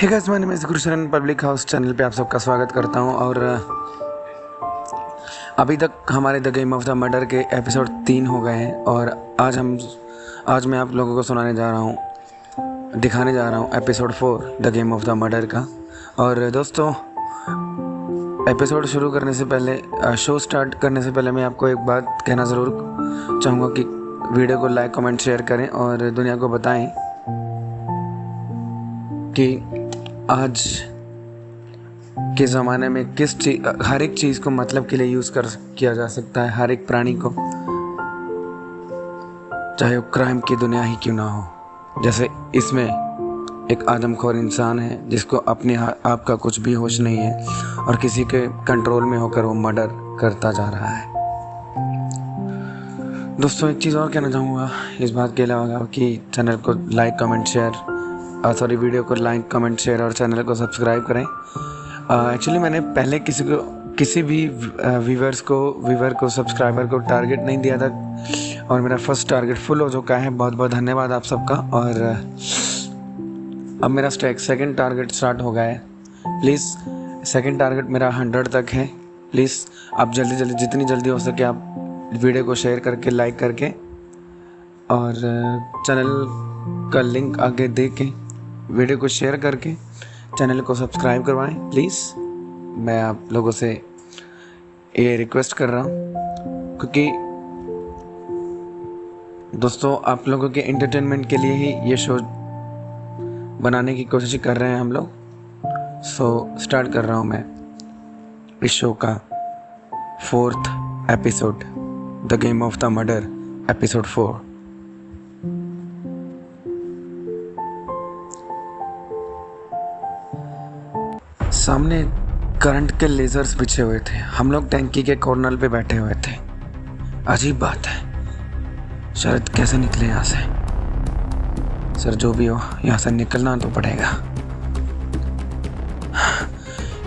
Hey guys, मैं निमेश Gursharan public house channel पे आप सबका स्वागत करता हूं। और अभी तक हमारे the game of the murder के एपिसोड 3 हो गए हैं और आज मैं आप लोगों को दिखाने जा रहा हूं episode 4 the game of the murder का। और दोस्तों, एपिसोड शुरू करने से पहले, शो स्टार्ट करने से पहले मैं आपको एक बात कहना ज़रूर चाहूँगा कि वीडियो को लाइक कमेंट शेयर करें और दुनिया को बताएं कि आज के ज़माने में हर एक चीज़ को मतलब के लिए यूज़ किया जा सकता है। हर एक प्राणी को, चाहे वो क्राइम की दुनिया ही क्यों ना हो। जैसे इसमें एक आदमखोर इंसान है जिसको अपने आप का कुछ भी होश नहीं है और किसी के कंट्रोल में होकर वो मर्डर करता जा रहा है। दोस्तों, एक चीज़ और कहना चाहूँगा इस बात के अलावा कि चैनल को लाइक कमेंट शेयर वीडियो को लाइक कमेंट शेयर और चैनल को सब्सक्राइब करें। एक्चुअली मैंने पहले किसी भी व्यूवर को सब्सक्राइबर को टारगेट नहीं दिया था और मेरा फर्स्ट टारगेट फुल हो चुका है। बहुत बहुत धन्यवाद आप सबका। और अब मेरा सेकंड टारगेट स्टार्ट हो गया है। प्लीज़, सेकंड टारगेट मेरा 100 तक है। प्लीज़ आप जल्दी जितनी जल्दी हो सके आप वीडियो को शेयर करके, लाइक करके और चैनल का लिंक आगे दे के वीडियो को शेयर करके चैनल को सब्सक्राइब करवाएं। प्लीज़, मैं आप लोगों से ये रिक्वेस्ट कर रहा हूँ क्योंकि दोस्तों, आप लोगों के एंटरटेनमेंट के लिए ही ये शो बनाने की कोशिश कर रहे हैं हम लोग। स्टार्ट कर रहा हूँ मैं इस शो का 4th episode, the game of the murder episode 4। सामने करंट के लेजर्स बिछे हुए थे। हम लोग टैंकी के कॉर्नर पे बैठे हुए थे। अजीब बात है, शायद कैसे निकले यहाँ से। सर, जो भी हो, यहाँ से निकलना तो पड़ेगा।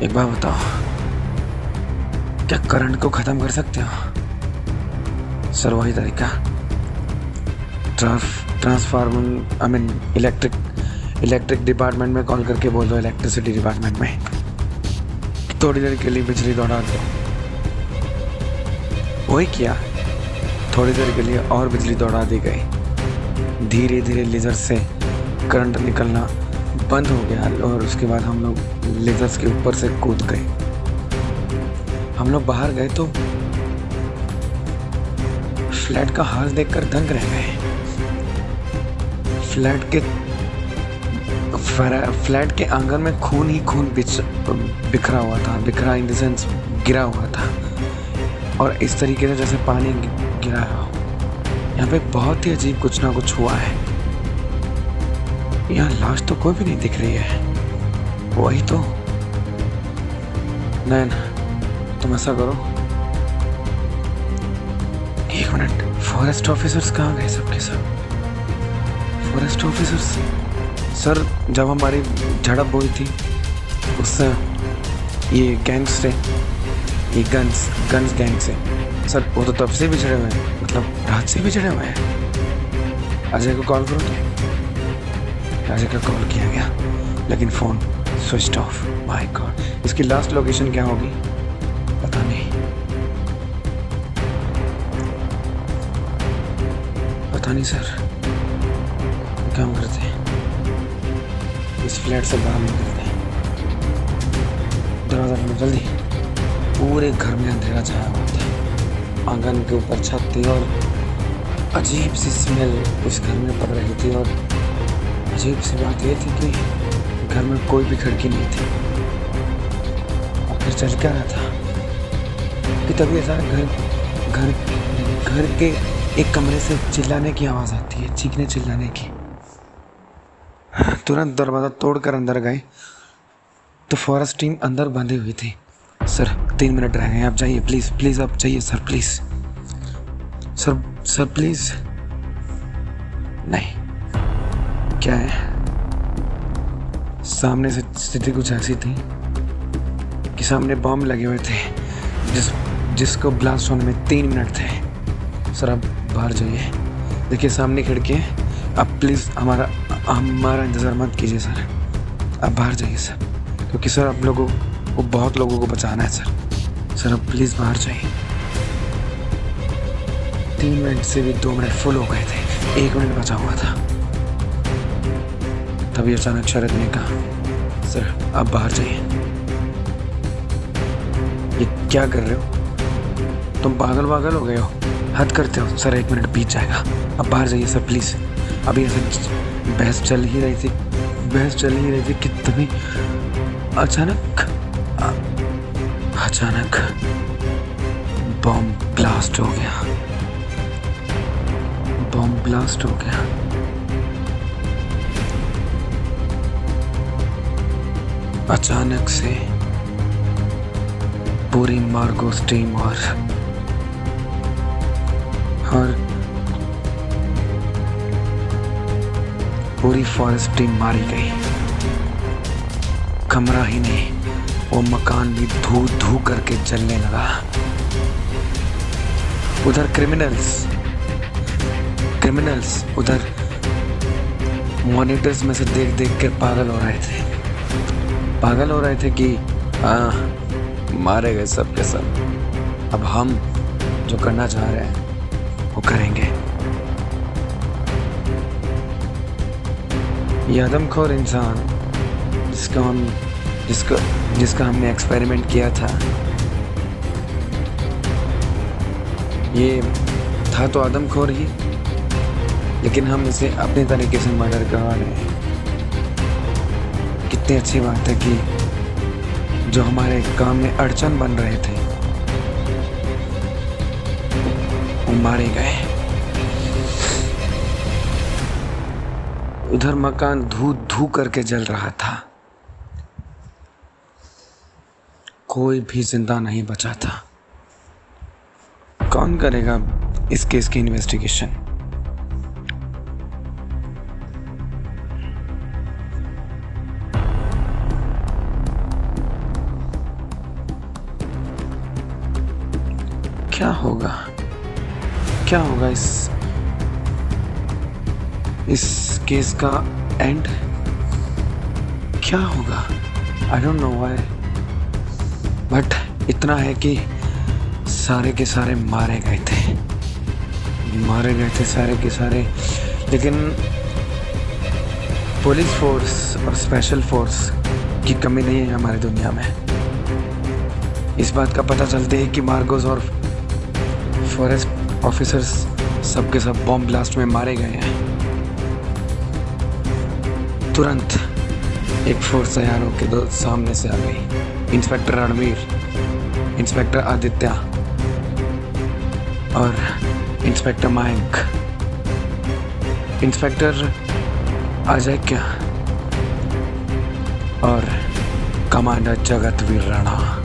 एक बात बताओ, क्या करंट को ख़त्म कर सकते हो? सर, वही तरीका, इलेक्ट्रिक डिपार्टमेंट में कॉल करके बोल दो, इलेक्ट्रिसिटी डिपार्टमेंट में थोड़ी देर के लिए बिजली दौड़ा दो। वही किया, थोड़ी देर के लिए और बिजली दौड़ा दी गई। धीरे धीरे लेजर से करंट निकलना बंद हो गया और उसके बाद हम लोग लेजर्स के ऊपर से कूद गए। हम लोग बाहर गए तो फ्लैट का हाल देखकर दंग रह गए। फ्लैट के आंगन में खून ही खून बिखरा हुआ था। बिखरा इन द सेंस गिरा हुआ था और इस तरीके से जैसे पानी गिरा हो। यहाँ पे बहुत ही अजीब कुछ ना कुछ हुआ है। यहाँ लाश तो कोई भी नहीं दिख रही है। वही तो, नैन, तुम ऐसा करो, 1 मिनट, फॉरेस्ट ऑफिसर्स कहाँ गए सबके सब? फॉरेस्ट ऑफिसर्स सर, जब हमारी झड़प हुई थी उससे ये गैंग से, ये गन्स गैंग से, सर वो तो तब से भी चढ़े हुए हैं, मतलब रात से भी चढ़े हुए हैं। अजय को कॉल करो। अजय का कॉल किया गया लेकिन phone switch off. My God, इसकी लास्ट लोकेशन क्या होगी पता नहीं। सर, काम करते हैं, इस फ्लैट से बाहर निकलते हैं। दरवाज़ा खोलो जल्दी। पूरे घर में अंधेरा छाया हुआ था। आंगन के ऊपर छत थी और अजीब सी स्मेल उस घर में पड़ रही थी। और अजीब सी बात यह थी कि घर में कोई भी खिड़की नहीं थी। आखिर चल क्या रहा था कि तभी ऐसा घर के एक कमरे से चिल्लाने की आवाज़ आती है, चीखने चिल्लाने की। तुरंत दरवाज़ा तोड़कर अंदर गए तो फॉरेस्ट टीम अंदर बंधी हुई थी। सर, 3 मिनट रह गए, आप जाइए प्लीज़ आप जाइए सर, प्लीज़ सर प्लीज़। नहीं, क्या है, सामने से स्थिति कुछ ऐसी थी कि सामने बम लगे हुए थे जिसको ब्लास्ट होने में 3 मिनट थे। सर, आप बाहर जाइए, देखिए सामने खिड़की है। आप प्लीज़ हमारा इंतज़ार मत कीजिए सर। आप बाहर जाइए सर, क्योंकि सर आप लोगों को बहुत लोगों को बचाना है सर आप प्लीज़ बाहर जाइए। 3 मिनट से भी 2 मिनट फुल हो गए थे, 1 मिनट बचा हुआ था। तभी अचानक शरद ने कहा, सर आप बाहर जाइए। ये क्या कर रहे हो? तुम पागल हो गए हो, हद करते हो। सर 1 मिनट बीत जाएगा, अब बाहर जाइए सर प्लीज़। अभी ऐसे बहस चल ही रही थी कि तभी अचानक बॉम्ब ब्लास्ट हो गया। अचानक से पूरी मार्गोस टीम और पूरी फॉरेस्ट टीम मारी गई। कमरा ही नहीं, वो मकान भी धू करके जलने लगा। उधर क्रिमिनल्स उधर मॉनिटर्स में से देख कर पागल हो रहे थे कि मारे गए सब के सब। अब हम जो करना चाह रहे हैं वो करेंगे। ये आदमखोर इंसान जिसका हमने एक्सपेरिमेंट किया था, ये था तो आदमखोर ही, लेकिन हम इसे अपने तरीके से मर्डर करवा रहे हैं। कितनी अच्छी बात है कि जो हमारे काम में अड़चन बन रहे थे वो मारे गए। उधर मकान धू करके जल रहा था, कोई भी जिंदा नहीं बचा था। कौन करेगा इस केस की इन्वेस्टिगेशन? क्या होगा इस केस का एंड? क्या होगा? I don't know why, but इतना है कि सारे के सारे मारे गए थे सारे के सारे। लेकिन पुलिस फोर्स और स्पेशल फोर्स की कमी नहीं है हमारी दुनिया में। इस बात का पता चलते ही कि मार्गोस और फॉरेस्ट ऑफिसर्स सब के सब बॉम्ब ब्लास्ट में मारे गए हैं। तुरंत एक फोर्स तैयार होकर दो सामने से आ गई। इंस्पेक्टर रणवीर, इंस्पेक्टर आदित्य और इंस्पेक्टर मयंक, इंस्पेक्टर अजय क्या और कमांडर जगतवीर राणा।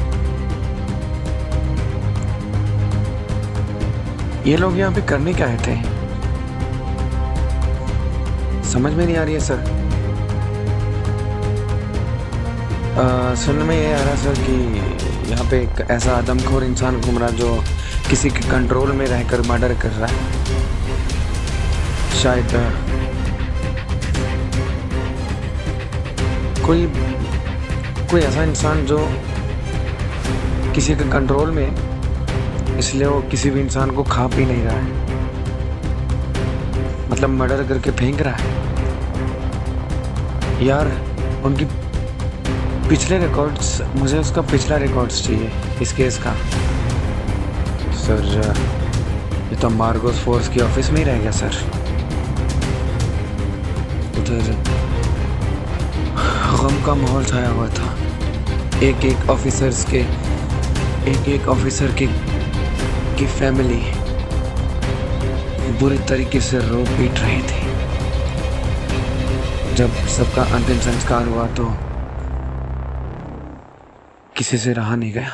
ये लोग यहाँ पे करने क्या आए थे समझ में नहीं आ रही है सर। सुनने में ये आ रहा सर कि यहाँ पे एक ऐसा आदमखोर इंसान घूम रहा जो किसी के कंट्रोल में रहकर मर्डर कर रहा है। शायद कोई ऐसा इंसान जो किसी के कंट्रोल में, इसलिए वो किसी भी इंसान को खा पी नहीं रहा है, मतलब मर्डर करके फेंक रहा है। यार उनकी पिछले रिकॉर्ड्स, मुझे उसका पिछला रिकॉर्ड्स चाहिए इस केस का। सर ये तो मार्गोस फोर्स की ऑफिस में ही रह गया सर। उधर गम का माहौल छाया हुआ था। एक ऑफिसर की फैमिली बुरी तरीके से रो पीट रही थी। जब सबका अंतिम संस्कार हुआ तो किसी से रहा नहीं गया।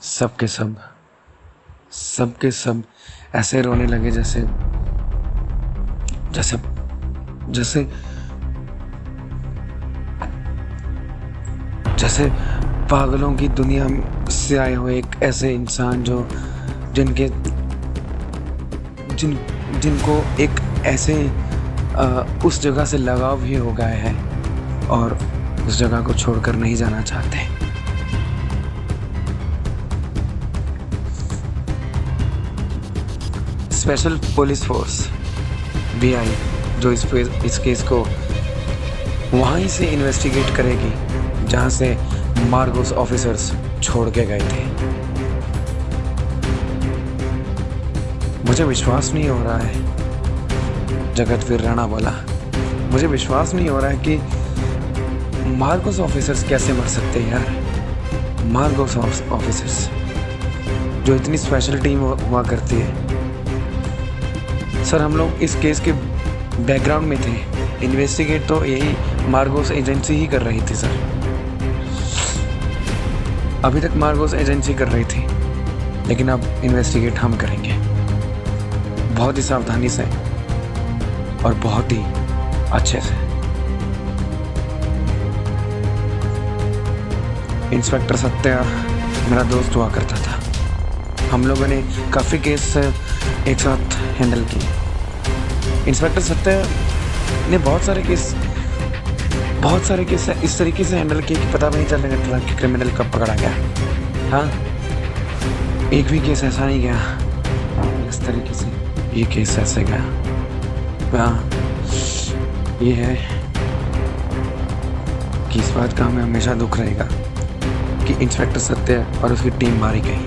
सबके सब ऐसे रोने लगे जैसे पागलों की दुनिया से आए हुए एक ऐसे इंसान जिनको एक ऐसे उस जगह से लगाव ही हो गया है और उस जगह को छोड़कर नहीं जाना चाहते। स्पेशल पुलिस फोर्स BI जो इस केस को वहीं से इन्वेस्टिगेट करेगी जहां से मार्गोस ऑफिसर्स छोड़ के गए थे। मुझे विश्वास नहीं हो रहा है, जगतवीर राणा बोला। मुझे विश्वास नहीं हो रहा है कि मार्गोस ऑफिसर्स कैसे मर सकते हैं यार। मार्गोस ऑफिसर्स जो इतनी स्पेशल टीम हुआ करती है। सर हम लोग इस केस के बैकग्राउंड में थे, इन्वेस्टिगेट तो यही मार्गोस एजेंसी ही कर रही थी सर। अभी तक मार्गोस एजेंसी कर रही थी, लेकिन अब इन्वेस्टिगेट हम करेंगे, बहुत ही सावधानी से और बहुत ही अच्छे से। इंस्पेक्टर सत्या मेरा दोस्त हुआ करता था। हम लोगों ने काफ़ी केस एक साथ हैंडल किए। इंस्पेक्टर सत्या ने बहुत सारे केस इस तरीके से हैंडल किए कि पता भी नहीं चलने लगा कि क्रिमिनल कब पकड़ा गया। हाँ, एक भी केस ऐसा नहीं गया इस तरीके से, ये केस ऐसे गया। हाँ, ये है कि इस बात का हमें हमेशा दुख रहेगा कि इंस्पेक्टर सत्या और उसकी टीम मारी गई।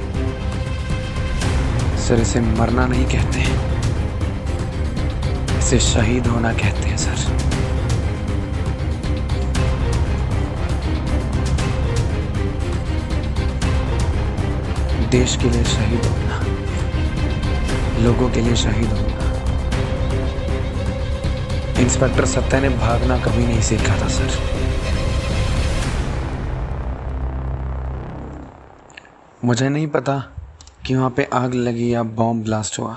सर इसे मरना नहीं कहते, इसे शहीद होना कहते हैं सर। देश के लिए शहीद होना, लोगों के लिए शहीद होना। इंस्पेक्टर सत्या ने भागना कभी नहीं सीखा था सर। मुझे नहीं पता कि वहां पे आग लगी या बॉम्ब ब्लास्ट हुआ।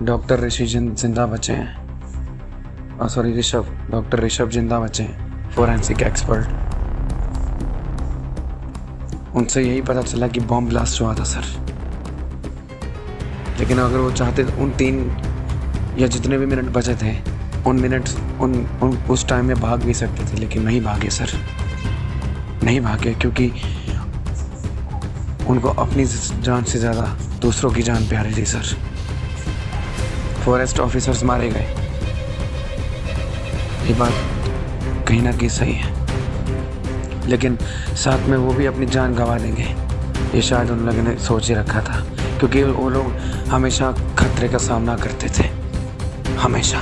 डॉक्टर ऋषि जिंदा बचे हैं, सॉरी ऋषभ, डॉक्टर ऋषभ जिंदा बचे हैं, फोरेंसिक एक्सपर्ट। उनसे यही पता चला कि बॉम्ब ब्लास्ट हुआ था सर। लेकिन अगर वो चाहते तो उन 3 या जितने भी मिनट बचे थे उस टाइम में भाग भी सकते थे, लेकिन नहीं भागे सर, नहीं भागे, क्योंकि उनको अपनी जान से ज़्यादा दूसरों की जान प्यारी थी सर। फॉरेस्ट ऑफिसर्स मारे गए, ये बात कहीं ना कहीं सही है, लेकिन साथ में वो भी अपनी जान गंवा देंगे, ये शायद उन लोगों ने सोच ही रखा था, क्योंकि वो लोग हमेशा खतरे का सामना करते थे, हमेशा।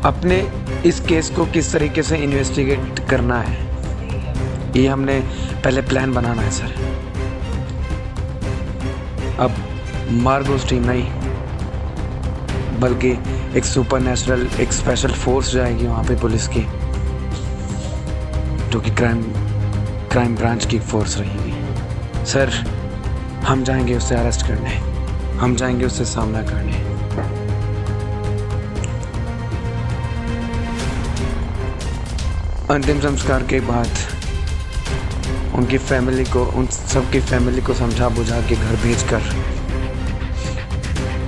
अपने इस केस को किस तरीके से इन्वेस्टिगेट करना है, ये हमने पहले प्लान बनाना है सर। अब मार्गोस टीम नहीं, बल्कि एक सुपरनेचुरल, एक स्पेशल फोर्स जाएगी वहाँ पे पुलिस की, जो कि क्राइम ब्रांच की फोर्स रहेगी सर। हम जाएंगे उससे अरेस्ट करने, हम जाएंगे उससे सामना करने। अंतिम संस्कार के बाद उनकी फैमिली को, उन सबकी फैमिली को समझा बुझा के घर भेजकर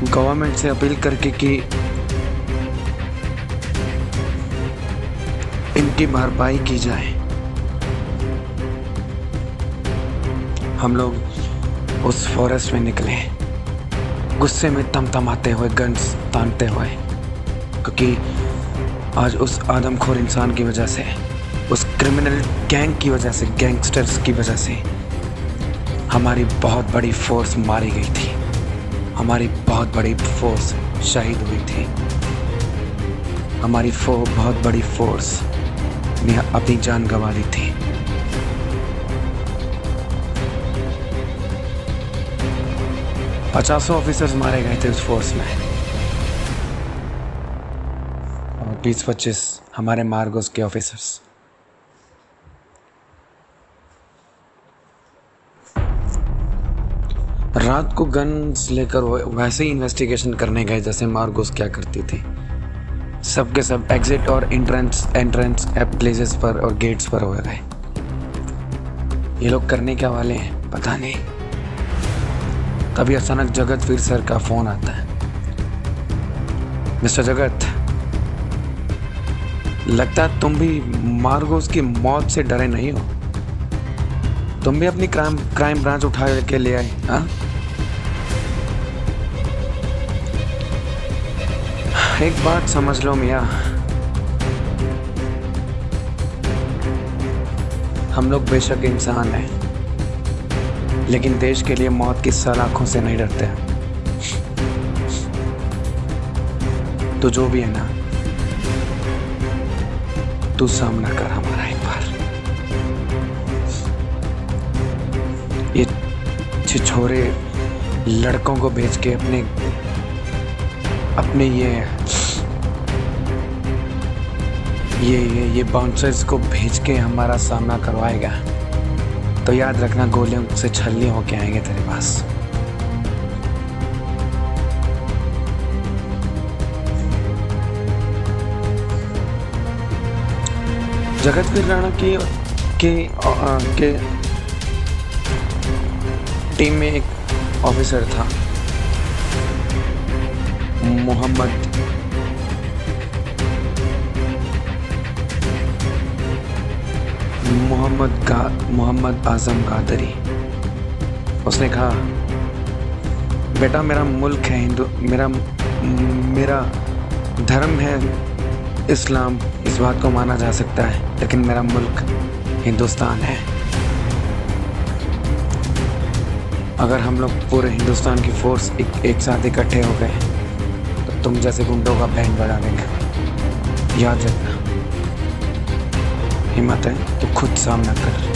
गवर्नमेंट से अपील करके कि इनकी भरपाई की जाए। हम लोग उस फॉरेस्ट में निकले, गुस्से में तमतमाते हुए, गन्स तानते हुए, क्योंकि आज उस आदमखोर इंसान की वजह से, उस क्रिमिनल गैंग की वजह से, गैंगस्टर्स की वजह से हमारी बहुत बड़ी फोर्स मारी गई थी, हमारी बहुत बड़ी फोर्स शहीद हुई थी, हमारी बहुत बड़ी फोर्स ने अपनी जान गंवा दी थी। पचासों ऑफिसर्स मारे गए थे उस फोर्स में, और 20-25 हमारे मार्गोस के ऑफिसर्स। रात को गन्स लेकर वैसे ही इन्वेस्टिगेशन करने गए जैसे मार्गोस क्या करती थी। सबके सब एग्जिट और एंट्रेंस प्लेसेस पर और गेट्स पर हो गए। ये लोग करने क्या वाले हैं पता नहीं, तभी अचानक जगतवीर सर का फोन आता है। मिस्टर जगत, लगता है तुम भी मार्गोस की मौत से डरे नहीं हो। तुम भी अपनी क्राइम ब्रांच उठा के ले आए। हाँ, एक बात समझ लो मियाँ, हम लोग बेशक इंसान हैं, लेकिन देश के लिए मौत की सलाखों से नहीं डरते। तो जो भी है ना, तू सामना कर हमारा एक बार। ये छिछोरे लड़कों को भेज के अपने ये बाउंसर्स को भेज के हमारा सामना करवाएगा, तो याद रखना गोलियों से छलनी होके आएंगे तेरे पास। जगतवीर राणा के टीम में एक ऑफिसर था, मोहम्मद आजम कादरी। उसने कहा, बेटा मेरा मुल्क है हिंदू, मेरा धर्म है इस्लाम, इस बात को माना जा सकता है, लेकिन मेरा मुल्क हिंदुस्तान है। अगर हम लोग पूरे हिंदुस्तान की फोर्स एक साथ इकट्ठे हो गए तो तुम जैसे गुंडों का बैंड बढ़ा देंगे। याद रखना, हिम्मत है तो खुद सामना कर।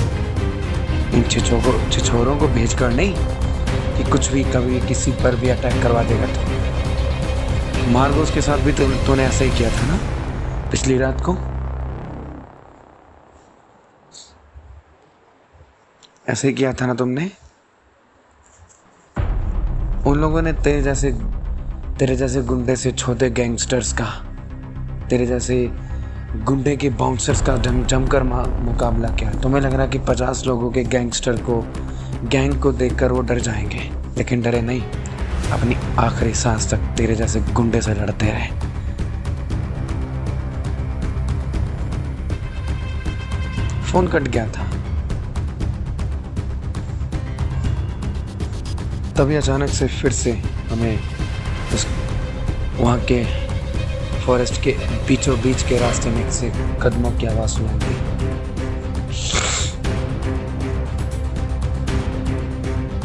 इन छिछोरों को भेज कर नहीं कि कुछ भी कभी किसी पर भी अटैक करवा देगा। तो मार्गोस के साथ भी तूने ऐसा ही किया था ना पिछली रात को। ऐसे ही किया था ना तुमने। उन लोगों ने तेरे जैसे गुंडे से छोटे गैंगस्टर्स का, तेरे जैसे गुंडे के बाउंसर्स का जमकर मुकाबला किया। तुम्हें लग रहा कि 50 लोगों के गैंग को देखकर वो डर जाएंगे, लेकिन डरे नहीं। अपनी आखिरी सांस तक तेरे जैसे गुंडे से लड़ते रहे। फोन कट गया था, तभी अचानक से फिर से हमें वहाँ के फॉरेस्ट के बीचों बीच के रास्ते में से कदमों की आवाज़ सुनाई दी।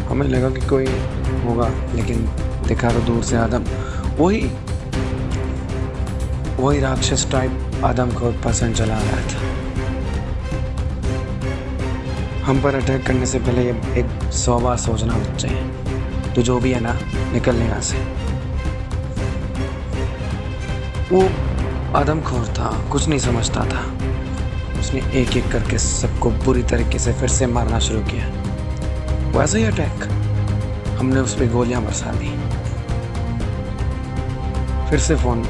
हमें लगा कि कोई होगा, लेकिन देखा तो दूर से आदम, वही राक्षस टाइप आदम को पसंद चला रहा था। हम पर अटैक करने से पहले एक 100 बार सोचना चाहिए। तो जो भी है ना, निकल यहाँ से। वो आदमखोर था, कुछ नहीं समझता था। उसने एक एक करके सबको बुरी तरीके से फिर से मारना शुरू किया। वैसे ही अटैक, हमने उस पर गोलियां बरसा दी। फिर से फोन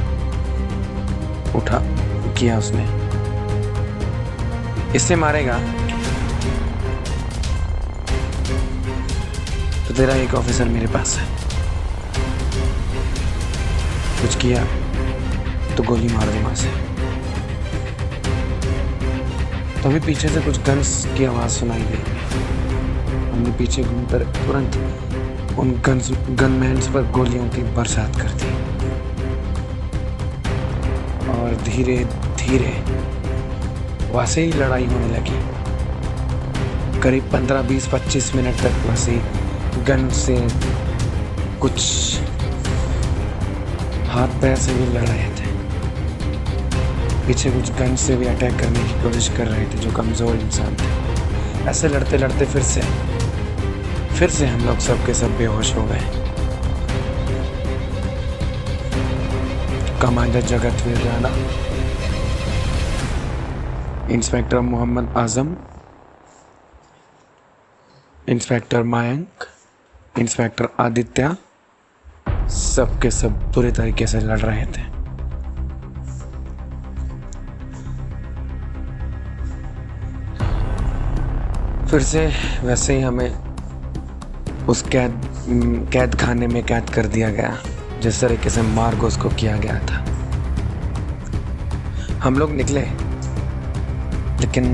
किया उसने, इससे मारेगा तो तेरा एक ऑफिसर मेरे पास है, कुछ किया तो गोली मार दूंगा से। तभी पीछे से कुछ गन्स की आवाज सुनाई दी। हमने पीछे घूमकर तुरंत उन गनमैन्स पर गोलियों की बरसात कर दी और धीरे धीरे वैसे ही लड़ाई होने लगी। करीब 15, 20, 25 मिनट तक वैसे ही गन से कुछ हाथ पैर से भी लड़ रहे थे। पीछे कुछ गन से भी अटैक करने की कोशिश कर रहे थे जो कमज़ोर इंसान थे। ऐसे लड़ते लड़ते फिर से हम लोग सब के सब बेहोश हो गए। Commander जगतवीर Rana, inspector Mohammad Azam, inspector Mayank, inspector Aditya, सब के सब बुरे तरीके से लड़ रहे थे। फिर से वैसे ही हमें उस कैद खाने में कैद कर दिया गया जिस तरीके से मार्गोस को किया गया था। हम लोग निकले, लेकिन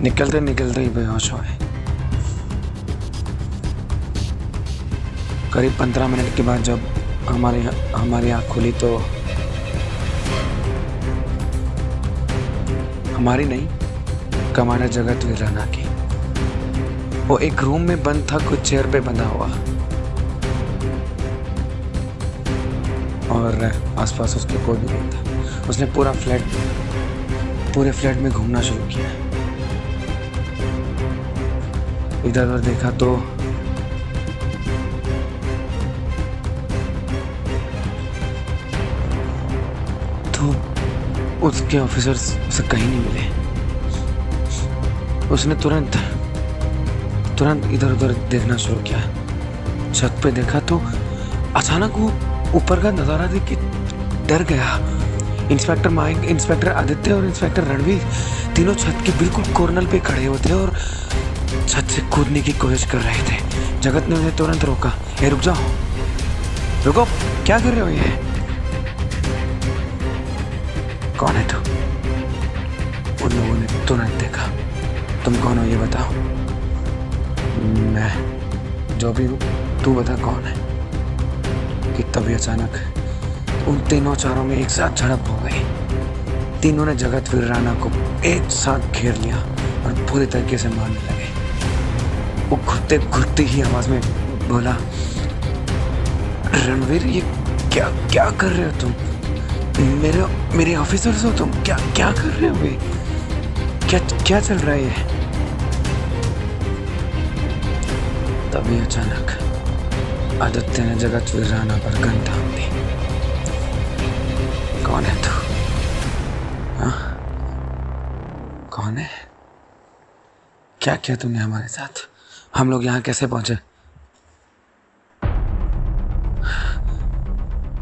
निकलते निकलते ही बेहोश हुए। करीब 15 मिनट के बाद जब हमारी आँख खुली तो हमारी नहीं, कमांडर जगतवीर राणा की। वो एक रूम में बंद था, कुछ चेयर पे बंधा हुआ, और आसपास उसके कोई भी नहीं था। उसने पूरे फ्लैट में घूमना शुरू किया। इधर उधर देखा तो उसके ऑफिसर्स उसे कहीं नहीं मिले। उसने तुरंत इधर उधर देखना शुरू किया। छत पे देखा तो अचानक वो ऊपर का नजारा देख के डर गया। इंस्पेक्टर माइक, इंस्पेक्टर आदित्य और इंस्पेक्टर रणवीर तीनों छत के बिल्कुल कॉर्नर पे खड़े हुए थे और छत से कूदने की कोशिश कर रहे थे। जगत ने उन्हें तुरंत रोका। ए रुक जाओ, रुको, क्या कर रहे हो ये? कौन है तू? उन लोगों ने तुरंत देखा। तुम कौन हो ये बताओ। मैं जो भी हूँ, तू बता कौन है। कि तभी अचानक उन तीनों चारों में एक साथ झड़प हो गई। तीनों ने जगतवीर राणा को एक साथ घेर लिया और पूरी तरीके से मारने लगे। वो घुटती ही आवाज में बोला, रणवीर ये क्या कर रहे हो तुम? मेरे ऑफिसर्स हो तुम? क्या कर रहे हो ये? क्या चल रहा है ये? तभी अचानक आदित्य ने जगतवीर राणा पर गन तान दी। कौन है तू? हाँ, कौन है? क्या किया तुमने हमारे साथ? हम लोग यहाँ कैसे पहुंचे?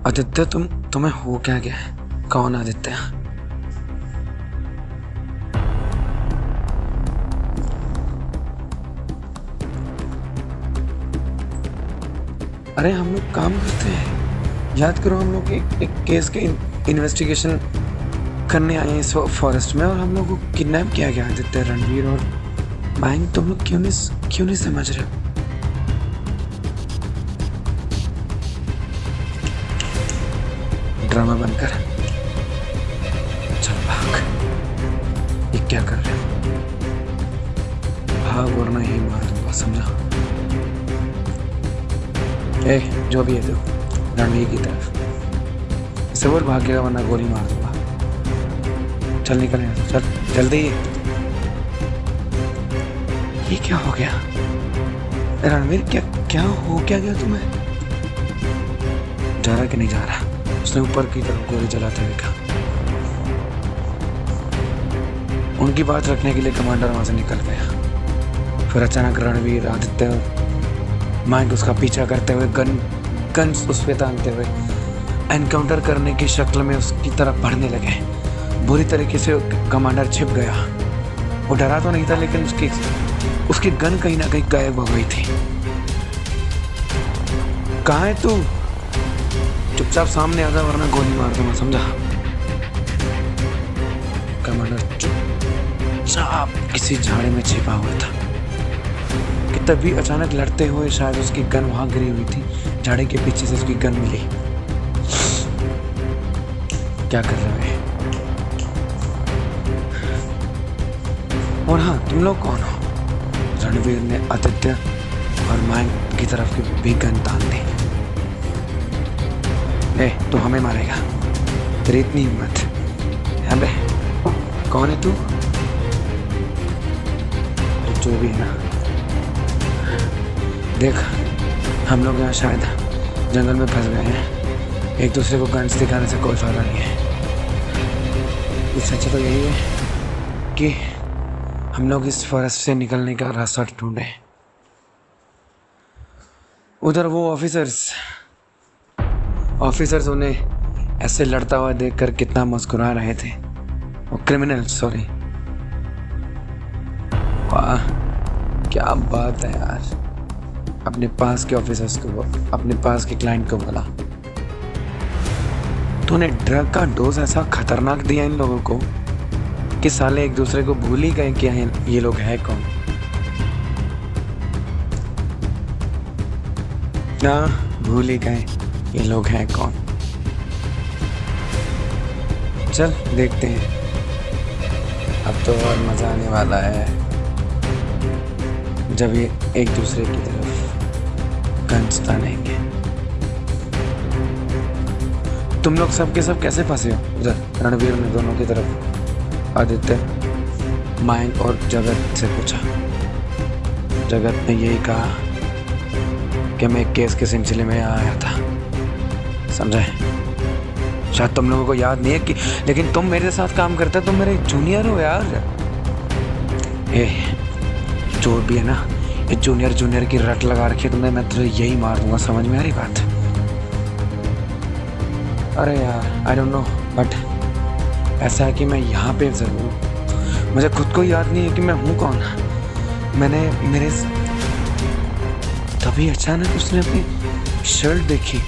आदित्य तुम्हें हो क्या गया है? कौन आदित्य? अरे हम लोग काम करते हैं, याद करो, हम लोग एक केस के इन्वेस्टिगेशन करने आए हैं इस फॉरेस्ट में और हम लोग को किडनैप किया गया। आदित्य, रणवीर और माइंग, तुम लोग क्यों नहीं समझ रहे हो? ड्रामा बंद कर, चल भाग। ये क्या कर रहे हो? भाग वरना ही मार दूंगा, समझा? ए, जो भी है तू, रणवीर की तरफ इसे बोल भागेगा वरना गोली मार दूंगा। चल निकल यहाँ से, चल जल्दी। ये क्या हो गया रणवीर? क्या हो गया तुम्हें? जा रहा कि नहीं जा रहा? उसने ऊपर की तरफ गोली चलाते देखा। उनकी बात रखने के लिए कमांडर वहां से निकल गया। फिर अचानक रणवीर, आदित्य और माइक उसका पीछा करते हुए गन उस पे तानते हुए एनकाउंटर करने की शक्ल में उसकी तरफ बढ़ने लगे। बुरी तरीके से कमांडर छिप गया। वो डरा तो नहीं था, लेकिन उसकी गन कहीं ना कहीं गायब हो गई थी। कहाँ है तू? चुपचाप सामने आजा वरना गोली मार दूंगा, समझा? कमांडर चुपचाप किसी झाड़ी में छिपा हुआ था कि तभी अचानक लड़ते हुए शायद उसकी गन वहां गिरी हुई थी। झाड़ी के पीछे से उसकी गन मिली। क्या कर रहे हैं? और हाँ, तुम लोग कौन हो? रणवीर ने आदित्य और माइक की तरफ की भी गन तान दी। तू हमें मारेगा? तेरी इतनी हिम्मत? अबे कौन है तू? तो जो भी है ना, देख, हम लोग यहाँ शायद जंगल में फंस गए हैं। एक दूसरे को गन्स दिखाने से कोई फायदा नहीं है। इससे अच्छा तो यही है कि हम लोग इस फॉरेस्ट से निकलने का रास्ता ढूंढे। उधर वो ऑफिसर्स उन्हें ऐसे लड़ता हुआ देखकर कितना मुस्कुरा रहे थे। वो क्रिमिनल, सॉरी। वाह, क्या बात है यार, अपने पास के ऑफिसर्स को, अपने पास के क्लाइंट को बोला, तूने ड्रग का डोज ऐसा खतरनाक दिया इन लोगों को कि साले एक दूसरे को भूल ही गए कि ये लोग है कौन। ना भूल ही गए ये लोग हैं कौन। चल देखते हैं, अब तो और मजा आने वाला है जब ये एक दूसरे की तरफ गन्स तानेंगे। तुम लोग सब के सब कैसे फंसे हो उधर? रणवीर ने दोनों की तरफ आदित्य, मयंक और जगत से पूछा। जगत ने यही कहा कि मैं केस के सिलसिले में आया था, समझे? शायद तुम लोगों को याद नहीं है कि, लेकिन तुम मेरे साथ काम करते हो, तुम मेरे जूनियर हो यार। जो भी है ना, ये जूनियर की रट लगा रखी है तुमने, मैं तुझे यही मार दूंगा, समझ में आ रही बात? अरे यार आई डोंट नो, बट ऐसा है कि मैं यहाँ पे जरूर हूँ, मुझे खुद को याद नहीं है कि मैं हूँ कौन। मेरे तभी अचानक उसने अपनी शर्ट देखी,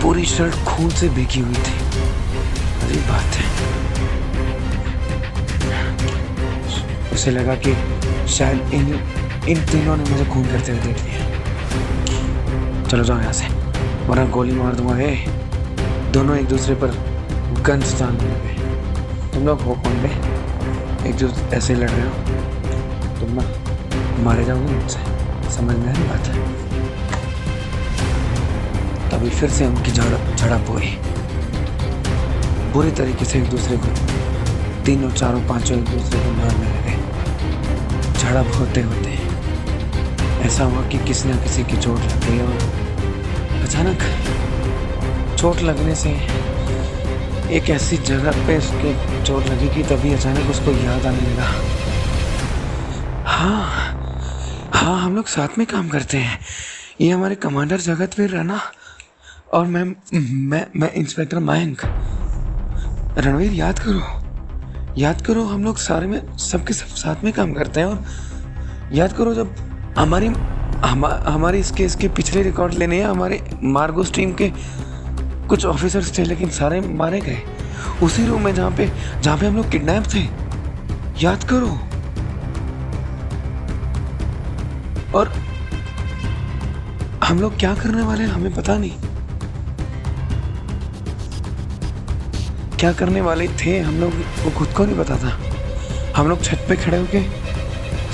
पूरी शर्ट खून से भीगी हुई थी। अरे बात है, उसे लगा कि शायद इन तीनों ने मुझे खून करते हुए देख लिया। चलो जाओ यहाँ से, वरना गोली मार दूंगा। दोनों एक दूसरे पर गन्स तानने लगे। तुम लोग हो कौन बे? एक दूसरे ऐसे लड़ रहे हो, तुम ना मारे जाओगे मुझसे, समझ में आ रही बात है? तभी फिर से उनकी झड़प हुई, बुरी तरीके से एक दूसरे को, तीनों चारों पांचों एक दूसरे को मारने लगे। झड़प होते होते ऐसा हुआ कि किसी न किसी की चोट लग गई, और अचानक चोट लगने से एक ऐसी जगह पे उसके चोट लगी कि तभी अचानक उसको याद आने लगा, हाँ हम लोग साथ में काम करते हैं, ये हमारे कमांडर जगतवीर है ना, और मैं इंस्पेक्टर मयंक। रणवीर याद करो हम लोग सारे में सबके सब साथ में काम करते हैं। और याद करो जब हमारी इस केस के पिछले रिकॉर्ड लेने हैं, हमारे मार्गो स्ट्रीम के कुछ ऑफिसर्स थे, लेकिन सारे मारे गए उसी रूम में जहाँ पे हम लोग किडनैप थे, याद करो। और हम लोग क्या करने वाले हैं हमें पता नहीं, क्या करने वाले थे हम लोग वो खुद को नहीं पता था। हम लोग छत पे खड़े होके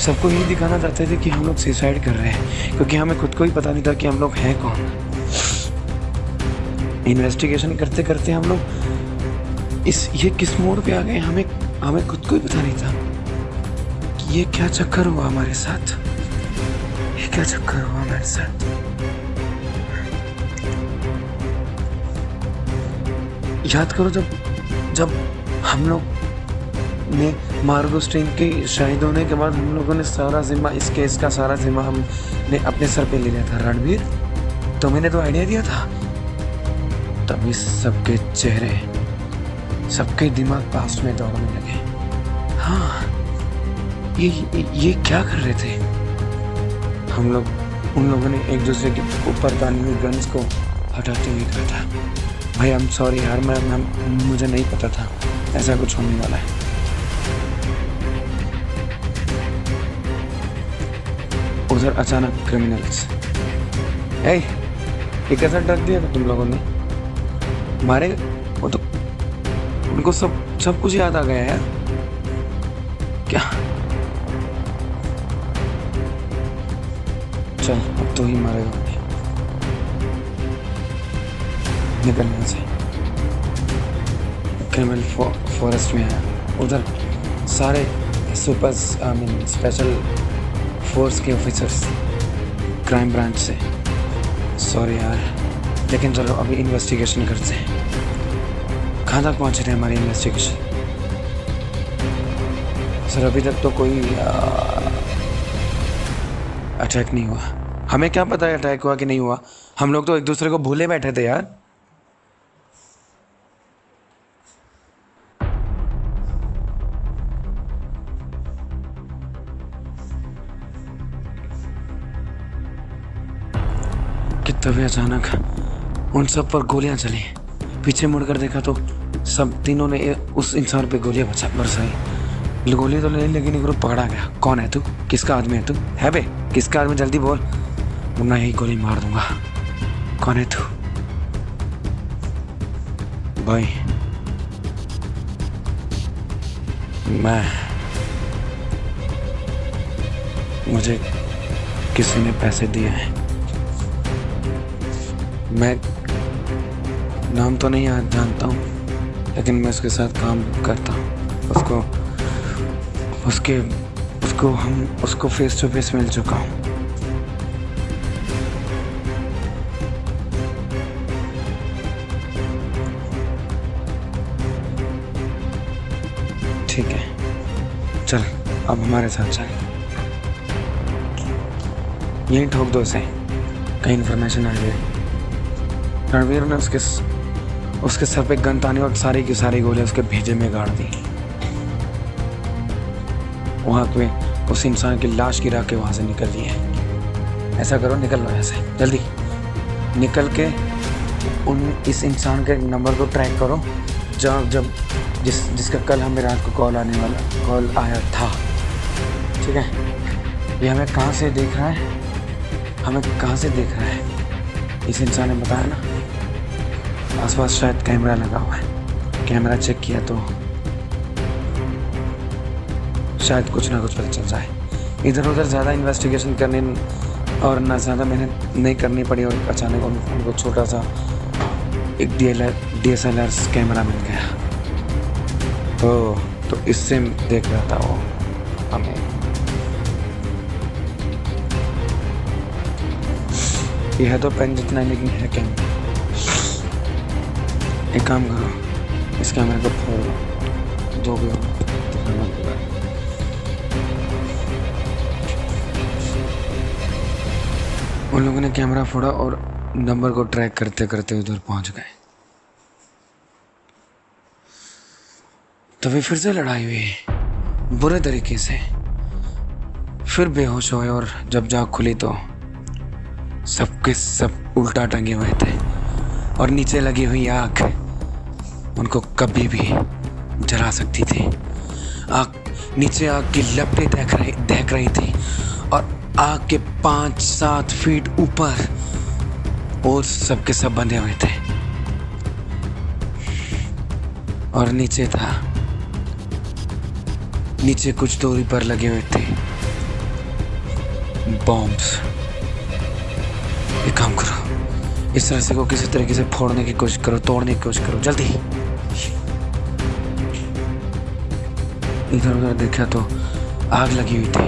सबको यही दिखाना चाहते थे कि हम लोग सुसाइड कर रहे हैं, क्योंकि हमें खुद को ही पता नहीं था कि हम लोग हैं कौन। इन्वेस्टिगेशन करते करते हम लोग ये किस मोड़ पे आ गए, हमें खुद को ही पता नहीं था कि ये क्या चक्कर हुआ हमारे साथ, ये क्या चक्कर हुआ हमारे साथ। याद करो जब हम लोग ने मार्गो स्ट्रीम के शहीद होने के बाद हम लोगों ने सारा जिम्मा, इस केस का सारा जिम्मा हमने अपने सर पे ले लिया था। रणवीर, तो मैंने तो आइडिया दिया था। तभी सबके चेहरे, सबके दिमाग पास्ट में दौड़ने लगे। हाँ, ये क्या कर रहे थे हम लोग? उन लोगों ने एक दूसरे के ऊपर तानी हुई गन्स को हटाते हुए कहा था, भाई आई एम सॉरी यार, मुझे नहीं पता था ऐसा कुछ होने वाला है। उधर अचानक क्रिमिनल्स, ये कैसा ड्रग दिया था तुम लोगों ने? मारे वो तो, उनको सब कुछ याद आ गया यार। क्या? चल अब तो ही मारेगा, निकलने से। क्रिमिनल फॉरेस्ट में है, उधर सारे स्पेशल फोर्स के ऑफिसर्स क्राइम ब्रांच से। सॉरी यार, लेकिन चलो अभी इन्वेस्टिगेशन करते हैं। कहाँ तक पहुँच रहे हैं हमारी इन्वेस्टिगेशन? सर अभी तक तो कोई अटैक नहीं हुआ। हमें क्या पता है अटैक हुआ कि नहीं हुआ, हम लोग तो एक दूसरे को भूले बैठे थे यार। तभी अचानक उन सब पर गोलियां चली। पीछे मुड़कर देखा तो सब तीनों ने उस इंसान पे गोलियां बरसाई। गोली तो नहीं लगी, नहीं पकड़ा गया। कौन है तू? किसका आदमी है तू? है बे किसका आदमी? जल्दी बोल वरना यही गोली मार दूंगा। कौन है तू? भाई मुझे किसी ने पैसे दिए हैं। मैं नाम तो नहीं जानता हूँ, लेकिन मैं उसके साथ काम करता हूँ। उसको फेस टू फेस मिल चुका हूँ। ठीक है चल अब हमारे साथ चल। यही ठोक दो उसे, कहीं इन्फॉर्मेशन आ जाए। रणवीर ने उसके सर पे गन तानी और सारी की सारी गोलियां उसके भेजे में गाड़ दी। वहां पे उस इंसान की लाश गिरा के वहां से निकल लिए। ऐसा करो, निकल लो ऐसे जल्दी निकल के इस इंसान के नंबर को ट्रैक करो जब जिसका कल हमें रात को कॉल आया था। ठीक है, ये हमें कहाँ से देख रहा है? इस इंसान ने बताया ना, आसपास शायद कैमरा लगा हुआ है। कैमरा चेक किया तो शायद कुछ ना कुछ पता चल जाए। इधर उधर ज़्यादा इन्वेस्टिगेशन करने और ना ज़्यादा मेहनत नहीं करनी पड़ी और अचानक उनको छोटा सा एक DSLR कैमरा मिल गया। तो इससे देख रहा था वो हमें। यह तो पेन जितना, लेकिन है कैमरा। एक काम करो, इस कैमरे को फोड़ दो, जो भी हो। उन लोगों ने कैमरा फोड़ा और नंबर को ट्रैक करते करते उधर पहुंच गए। तभी फिर से लड़ाई हुई बुरे तरीके से। फिर बेहोश हुए और जब जाग खुली तो सबके सब उल्टा टंगे हुए थे और नीचे लगी हुई आग उनको कभी भी जला सकती थी। नीचे आग की लपटें दहक रही थी और आग के 5-7 फीट ऊपर और सबके सब बंधे हुए थे। और नीचे कुछ दूरी पर लगे हुए थे बॉम्ब्स। एक काम करो, इस रस्सी को किसी तरीके से फोड़ने की कोशिश करो, तोड़ने की कोशिश करो जल्दी। इधर उधर देखा तो आग लगी हुई थी।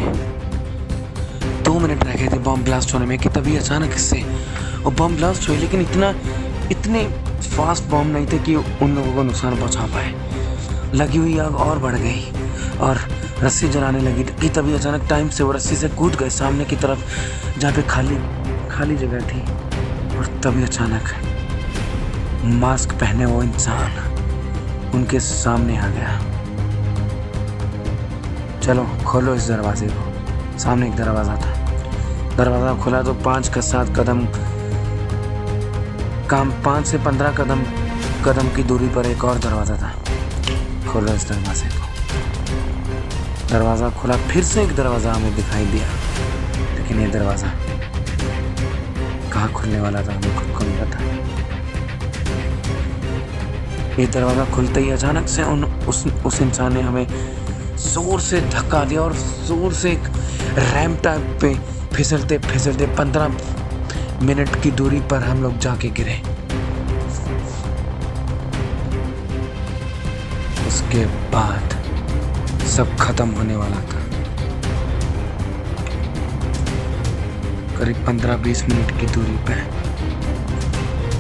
2 मिनट रह गए थे बॉम्ब ब्लास्ट होने में कि तभी अचानक इससे वो बॉम्ब ब्लास्ट हुई, लेकिन इतने फास्ट बॉम्ब नहीं थे कि उन लोगों को नुकसान पहुंचा पाए। लगी हुई आग और बढ़ गई और रस्सी जलाने लगी कि तभी अचानक टाइम से वो रस्सी से कूद गए सामने की तरफ, जहाँ पे खाली जगह थी। और तभी अचानक मास्क पहने वो इंसान उनके सामने आ गया। चलो खोलो इस दरवाजे को। सामने एक दरवाज़ा था। दरवाज़ा खुला तो 5 से 15 कदम की दूरी पर एक और दरवाज़ा था। खोलो इस दरवाजे को। दरवाज़ा खुला, फिर से एक दरवाज़ा हमें दिखाई दिया, लेकिन ये दरवाज़ा कहाँ खुलने वाला था हमें खुद को नहीं पता। ये दरवाज़ा खुलते ही अचानक से उस इंसान ने हमें जोर से धक्का दिया और जोर से एक रैंप टाइप पे फिसलते 15 मिनट की दूरी पर हम लोग जाके गिरे। उसके बाद सब खत्म होने वाला था। करीब 15-20 मिनट की दूरी पे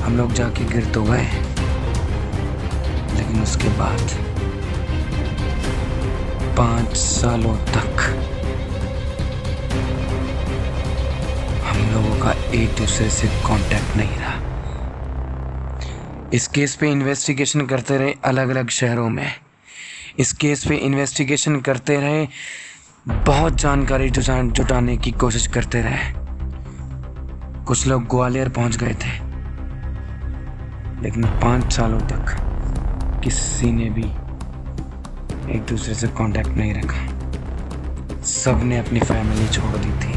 हम लोग जाके गिर तो गए, लेकिन उसके बाद 5 सालों तक हम लोगों का एक दूसरे से कांटेक्ट नहीं रहा। इस केस पे इन्वेस्टिगेशन करते रहे अलग अलग शहरों में। इस केस पे इन्वेस्टिगेशन करते रहे, बहुत जानकारी जुटाने की कोशिश करते रहे, कुछ लोग ग्वालियर पहुंच गए थे, लेकिन 5 सालों तक किसी ने भी एक दूसरे से कांटेक्ट नहीं रखा। सब ने अपनी फैमिली छोड़ दी थी।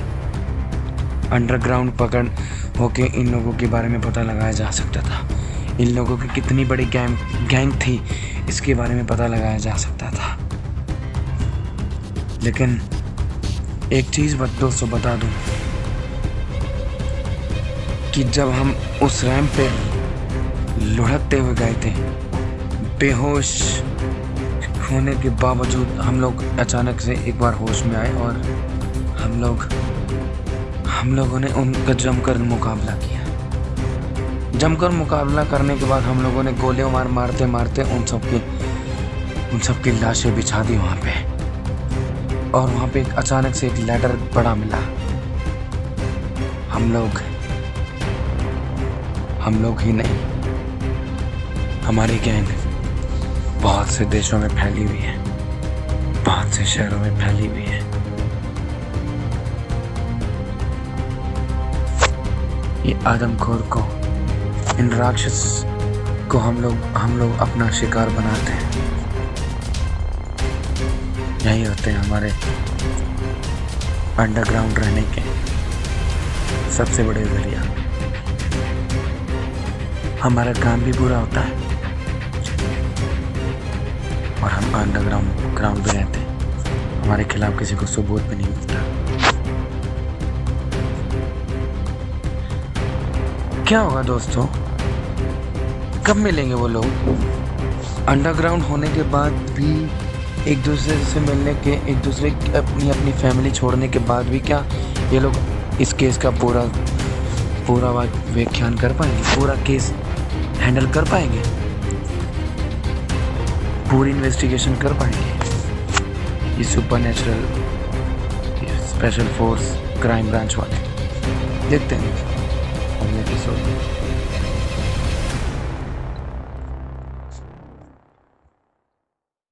अंडरग्राउंड पकड़ होके इन लोगों के बारे में पता लगाया जा सकता था। इन लोगों की कितनी बड़ी गैंग थी इसके बारे में पता लगाया जा सकता था। लेकिन एक चीज़ दोस्तों बता दूं कि जब हम उस रैंप पे लुढ़कते हुए गए थे, बेहोश होने के बावजूद हम लोग अचानक से एक बार होश में आए और हम लोगों ने उनका जमकर मुकाबला किया। जमकर मुकाबला करने के बाद हम लोगों ने गोलियां मारते मारते उन सब की लाशें बिछा दी वहाँ पे। और वहाँ पे अचानक से एक लैडर बड़ा मिला। हम लोग ही नहीं, हमारी गैंग बहुत से देशों में फैली हुई है, बहुत से शहरों में फैली हुई है। ये आदमखोर को, इन राक्षस को हम लोग अपना शिकार बनाते हैं। यही होते हैं हमारे अंडरग्राउंड रहने के सबसे बड़े जरिया। हमारा काम भी बुरा होता है और हम अंडरग्राउंड पे रहते हैं। हमारे खिलाफ किसी को सबूत भी नहीं मिलता। क्या होगा दोस्तों, कब मिलेंगे वो लोग? अंडरग्राउंड होने के बाद भी एक दूसरे से मिलने के, एक दूसरे अपनी फैमिली छोड़ने के बाद भी क्या ये लोग इस केस का पूरा व्याख्यान कर पाएंगे? पूरा केस हैंडल कर पाएंगे? पूरी इन्वेस्टिगेशन कर पाएंगे? ये supernatural special force crime branch वाले देखते हैं।